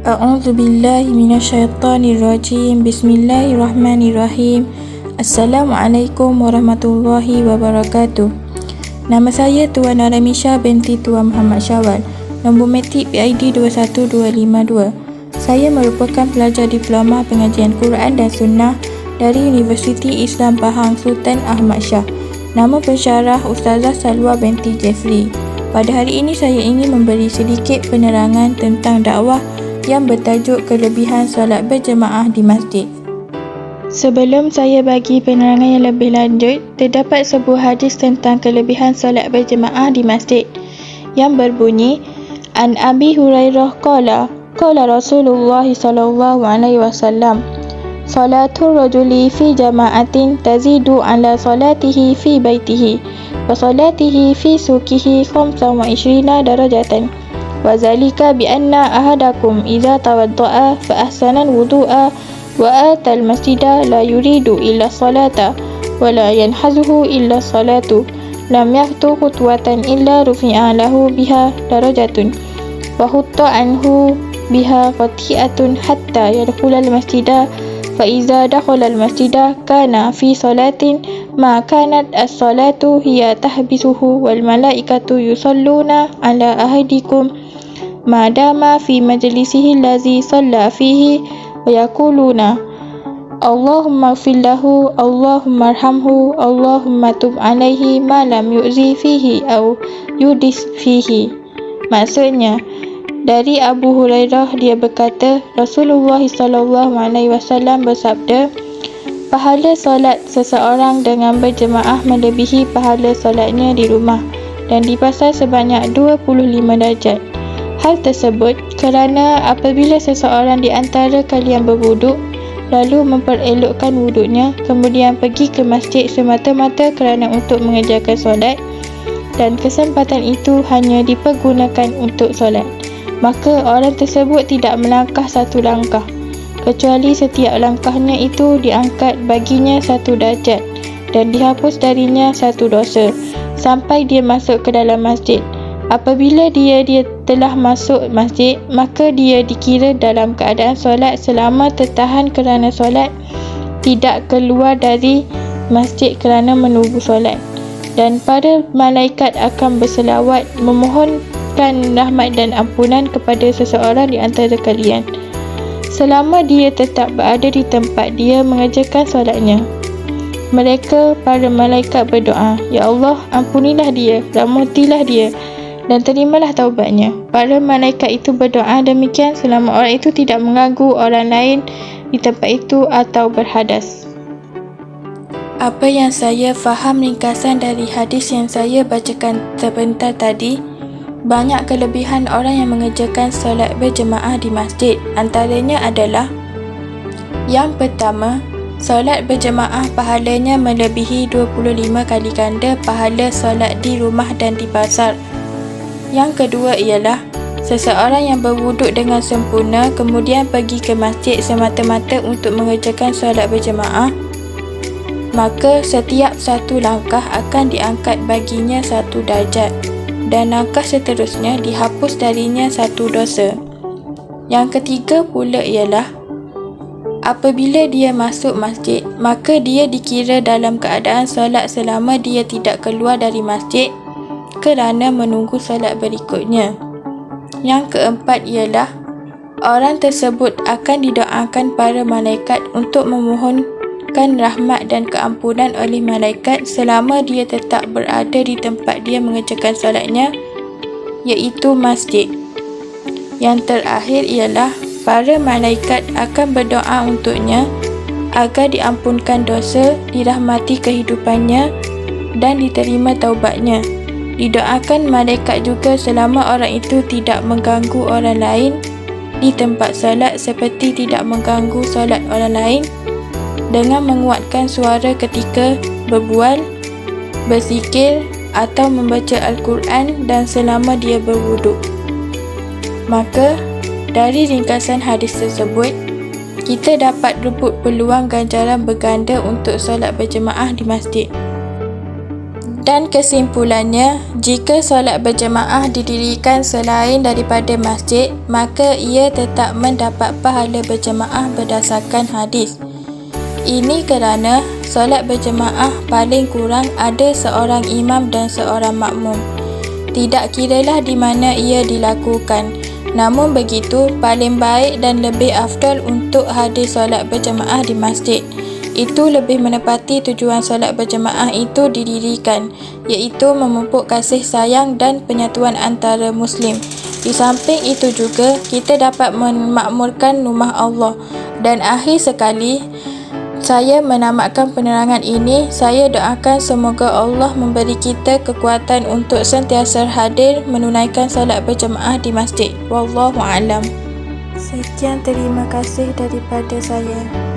A'udzu billahi minasyaitonir rajim. Bismillahirrahmanirrahim. Assalamualaikum warahmatullahi wabarakatuh. Nama saya Tuan Aramisha binti Tuan Muhammad Syawal. Nombor matrik PID 21252. Saya merupakan pelajar diploma pengajian Quran dan Sunnah dari Universiti Islam Pahang Sultan Ahmad Shah. Nama pensyarah Ustazah Salwa binti Jeffrey. Pada hari ini saya ingin memberi sedikit penerangan tentang dakwah yang bertajuk kelebihan solat berjemaah di masjid. Sebelum saya bagi penerangan yang lebih lanjut, terdapat sebuah hadis tentang kelebihan solat berjemaah di masjid yang berbunyi, An Abi Hurairah qala Rasulullah sallallahu alaihi wasallam, Salatul rajuli fi jama'atin tazidu ala salatihi fi baitihi wa salatihi fi sukihi 25 darajatan. Wa zalika bi anna ahadakum idza tawadda'a fa ahsana al-wudu'a wa ata al-masjida la yuridu illa salata wa la yanhazuhu illa salatu lam yaqtu khutwatan illa rufi'a lahu biha darajatun wa hutta anhu biha khati'atun hatta yadkhula al-masjida fa iza dakhala al-masjida kana fi salatin ma kanat as-salatu hiya tahbisuhu wal malaikatu yusalluna ala ahadikum ma dama fi majlisihi allazi shalla fihi wa yaquluna Allahumma ighfir lahu, Allahumma arhamhu, Allahumma tub alaihi ma lam yu'zi fihi aw yudis fihi. Maksudnya, dari Abu Hurairah dia berkata, Rasulullah SAW bersabda, pahala solat seseorang dengan berjemaah melebihi pahala solatnya di rumah dan dipasal sebanyak 25 darjat. Hal tersebut kerana apabila seseorang di antara kalian berwuduk lalu memperelokkan wuduknya kemudian pergi ke masjid semata-mata kerana untuk mengerjakan solat dan kesempatan itu hanya dipergunakan untuk solat, maka orang tersebut tidak melangkah satu langkah kecuali setiap langkahnya itu diangkat baginya 1 darjat dan dihapus darinya 1 dosa sampai dia masuk ke dalam masjid. Apabila dia telah masuk masjid, maka dia dikira dalam keadaan solat selama tertahan kerana solat, tidak keluar dari masjid kerana menunggu solat, dan para malaikat akan berselawat memohonkan rahmat dan ampunan kepada seseorang di antara kalian selama dia tetap berada di tempat dia mengerjakan solatnya. Mereka, para malaikat berdoa, Ya Allah, ampunilah dia, rahmatilah dia dan terimalah taubatnya. Para malaikat itu berdoa demikian selama orang itu tidak mengganggu orang lain di tempat itu atau berhadas. Apa yang saya faham ringkasan dari hadis yang saya bacakan sebentar tadi, banyak kelebihan orang yang mengerjakan solat berjemaah di masjid. Antaranya adalah, yang pertama, solat berjemaah pahalanya melebihi 25 kali ganda pahala solat di rumah dan di pasar. Yang kedua ialah, seseorang yang berwuduk dengan sempurna kemudian pergi ke masjid semata-mata untuk mengerjakan solat berjemaah, maka setiap 1 langkah akan diangkat baginya 1 darjat dan langkah seterusnya dihapus darinya 1 dosa. Yang ketiga pula ialah, apabila dia masuk masjid, maka dia dikira dalam keadaan solat selama dia tidak keluar dari masjid kerana menunggu solat berikutnya. Yang keempat ialah, orang tersebut akan didoakan para malaikat untuk memohonkan rahmat dan keampunan oleh malaikat selama dia tetap berada di tempat dia mengerjakan solatnya, iaitu masjid. Yang terakhir ialah, para malaikat akan berdoa untuknya agar diampunkan dosa, dirahmati kehidupannya dan diterima taubatnya. Didoakan malaikat juga selama orang itu tidak mengganggu orang lain di tempat solat seperti tidak mengganggu solat orang lain dengan menguatkan suara ketika berbual, berzikir atau membaca Al-Quran dan selama dia berwuduk. Maka, dari ringkasan hadis tersebut, kita dapat rebut peluang ganjaran berganda untuk solat berjemaah di masjid. Dan kesimpulannya, jika solat berjemaah didirikan selain daripada masjid, maka ia tetap mendapat pahala berjemaah berdasarkan hadis. Ini kerana solat berjemaah paling kurang ada seorang imam dan seorang makmum. Tidak kiralah di mana ia dilakukan. Namun begitu, paling baik dan lebih afdal untuk hadir solat berjemaah di masjid. Itu lebih menepati tujuan solat berjemaah itu didirikan, iaitu memupuk kasih sayang dan penyatuan antara Muslim. Di samping itu juga, kita dapat memakmurkan rumah Allah. Dan akhir sekali, saya menamatkan penerangan ini. Saya doakan semoga Allah memberi kita kekuatan untuk sentiasa hadir menunaikan solat berjemaah di masjid. Wallahu a'lam. Sekian, terima kasih daripada saya.